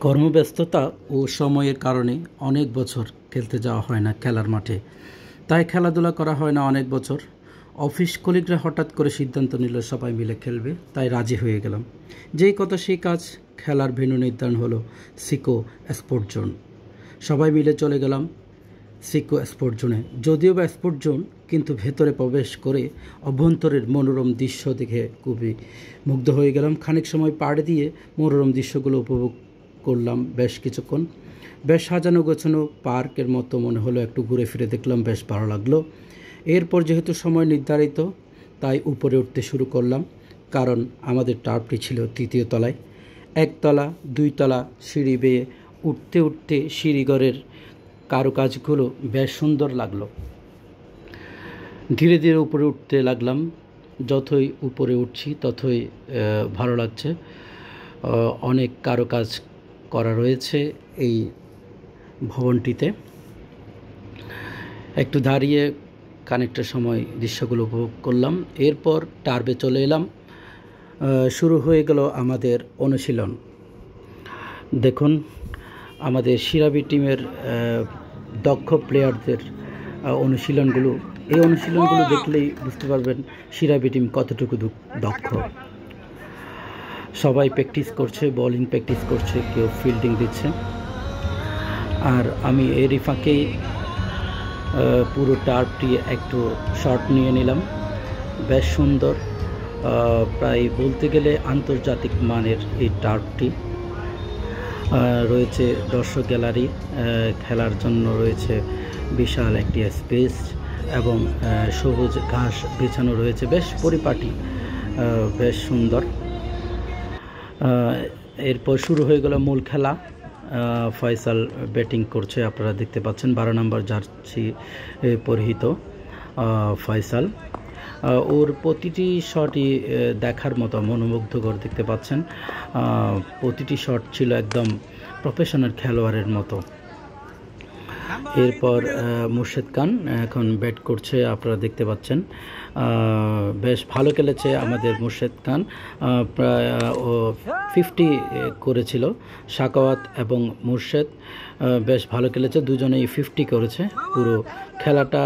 কর্মব্যস্ততা ও সময়ের কারণে অনেক বছর খেলতে যাওয়া হয় না খেলার মাঠে। তাই খেলাধুলা করা হয় না অনেক বছর। অফিস কলিগরা হঠাৎ করে সিদ্ধান্ত নিল সবাই মিলে খেলবে, তাই রাজি হয়ে গেলাম। যেই কথা সেই কাজ, খেলার ভেন্যু নির্ধারণ হলো সিকো স্পোর্ট জোন। সবাই মিলে চলে গেলাম সিকো স্পোর্ট জোনে। যদিও বা স্পোর্ট জোন, কিন্তু ভেতরে প্রবেশ করে অভ্যন্তরের মনোরম দৃশ্য দেখে খুবই মুগ্ধ হয়ে গেলাম। খানিক সময় পাড়ি দিয়ে মনোরম দৃশ্যগুলো উপভোগ করলাম বেশ কিছুক্ষণ। বেশ সাজানো গোছানো পার্কের মতো মনে হলো, একটু ঘুরে ফিরে দেখলাম, বেশ ভালো লাগলো। এরপর যেহেতু সময় নির্ধারিত, তাই উপরে উঠতে শুরু করলাম, কারণ আমাদের টার্ফটি ছিল তৃতীয় তলায়। একতলা দুইতলা সিঁড়ি বেয়ে উঠতে উঠতে সিঁড়িঘরের কারুকাজগুলো বেশ সুন্দর লাগলো। ধীরে ধীরে উপরে উঠতে লাগলাম। যতই উপরে উঠছি ততই ভালো লাগছে। অনেক কারুকাজ করা রয়েছে এই ভবনটিতে। একটু দাঁড়িয়ে খানিকটা সময় দৃশ্যগুলো উপভোগ করলাম। এরপর টার্বে চলে এলাম। শুরু হয়ে গেল আমাদের অনুশীলন। দেখুন, আমাদের সিরাবি টিমের দক্ষ প্লেয়ারদের অনুশীলনগুলো। এই অনুশীলনগুলো দেখলেই বুঝতে পারবেন সিরাবি টিম কতটুকু দক্ষ। সবাই প্র্যাকটিস করছে, বোলিং প্র্যাকটিস করছে, কেউ ফিল্ডিং দিচ্ছে। আর আমি এরই ফাঁকেই পুরো টার্ফটি একটু শট নিয়ে নিলাম। বেশ সুন্দর, প্রায় বলতে গেলে আন্তর্জাতিক মানের এই টার্ফটি। রয়েছে দর্শক গ্যালারি, খেলার জন্য রয়েছে বিশাল একটি স্পেস এবং সবুজ ঘাস বিছানো রয়েছে, বেশ পরিপাটি, বেশ সুন্দর। এরপর শুরু হয়ে গেল মূল খেলা। ফয়সাল ব্যাটিং করছে, আপনারা দেখতে পাচ্ছেন 12 নম্বর জার্সি পরিহিত ফয়সাল। ওর প্রতিটি শটই দেখার মতো মনোমুগ্ধকর, দেখতে পাচ্ছেন। প্রতিটি শট ছিল একদম প্রফেশনাল খেলোয়াড়ের মতো। এরপর মুর্শেদ খান এখন ব্যাট করছে, আপনারা দেখতে পাচ্ছেন। বেশ ভালো খেলেছে আমাদের মুর্শেদ খান, প্রায় ও 50 করেছিল। সাকাওয়াত এবং মুর্শেদ বেশ ভালো খেলেছে, দুজনেই 50 করেছে। পুরো খেলাটা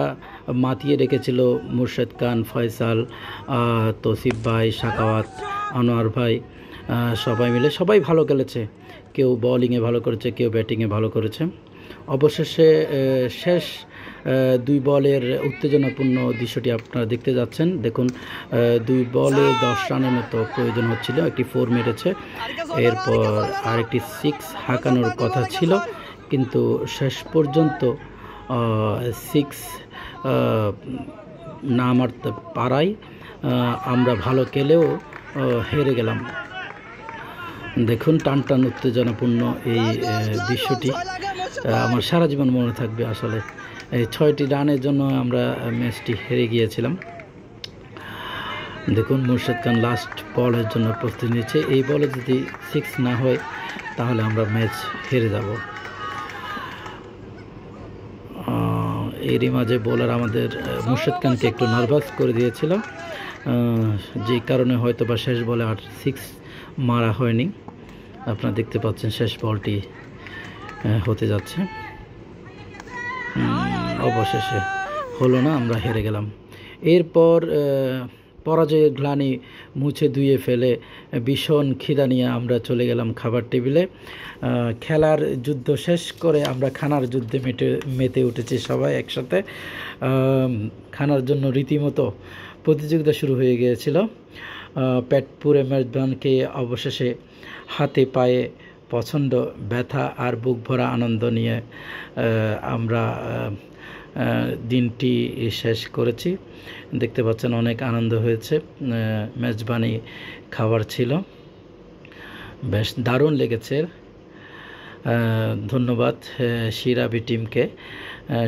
মাতিয়ে রেখেছিল মুর্শেদ খান, ফয়সাল, তৌসিফ ভাই, সাকাওয়াত, আনোয়ার ভাই, সবাই মিলে সবাই ভালো খেলেছে। কেউ বোলিংয়ে ভালো করেছে, কেউ ব্যাটিংয়ে ভালো করেছে। অবশেষে শেষ 2 বলের উত্তেজনাপূর্ণ দৃশ্যটি আপনারা দেখতে যাচ্ছেন। দেখুন, 2 বলে 10 রানের মতো প্রয়োজন হচ্ছিল, একটি 4 মেরেছে। এরপর আরেকটি 6 হাঁকানোর কথা ছিল, কিন্তু শেষ পর্যন্ত 6 না মারতে পারায় আমরা ভালো খেলেও হেরে গেলাম। দেখুন, টান টান উত্তেজনাপূর্ণ এই দৃশ্যটি আমার সারা জীবন মনে থাকবে। আসলে এই 6টি রানের জন্য আমরা ম্যাচটি হেরে গিয়েছিলাম। দেখুন, মুর্শেদ খান লাস্ট বলের জন্য প্রস্তুতি নিয়েছে। এই বলে যদি 6 না হয় তাহলে আমরা ম্যাচ হেরে যাব। এরই মাঝে বোলার আমাদের মুর্শেদ খানকে একটু নার্ভাস করে দিয়েছিল, যে কারণে হয়তো বা শেষ বলে আর 6 মারা হয়নি। আপনারা দেখতে পাচ্ছেন শেষ বলটি হতে যাচ্ছে। অবশেষে হলো না, আমরা হেরে গেলাম। এরপর পরাজয়ের গ্লানি মুছে ধুয়ে ফেলে ভীষণ খিদা নিয়ে আমরা চলে গেলাম খাবার টেবিলে। খেলার যুদ্ধ শেষ করে আমরা খানার যুদ্ধে মেতে উঠেছি সবাই একসাথে। খানার জন্য রীতিমতো প্রতিযোগিতা শুরু হয়ে গিয়েছিল। পেট পুরে মেজবানকে অবশেষে হাতে পায়ে প্রচণ্ড ব্যথা আর বুক ভরা আনন্দ নিয়ে আমরা দিনটি শেষ করেছি। দেখতে পাচ্ছেন অনেক আনন্দ হয়েছে। মেজবানি খাবার ছিল, বেশ দারুণ লেগেছে। ধন্যবাদ সিরাবি টিমকে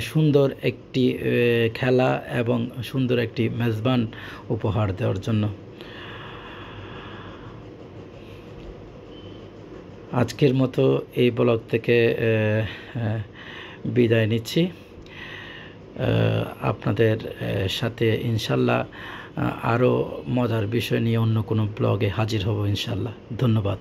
সুন্দর একটি খেলা এবং সুন্দর একটি মেজবান উপহার দেওয়ার জন্য। আজকের মতো এই ব্লগ থেকে বিদায় নিচ্ছি। আপনাদের সাথে ইনশাল্লাহ আরও মজার বিষয় নিয়ে অন্য কোনো ব্লগে হাজির হব ইনশাল্লাহ। ধন্যবাদ।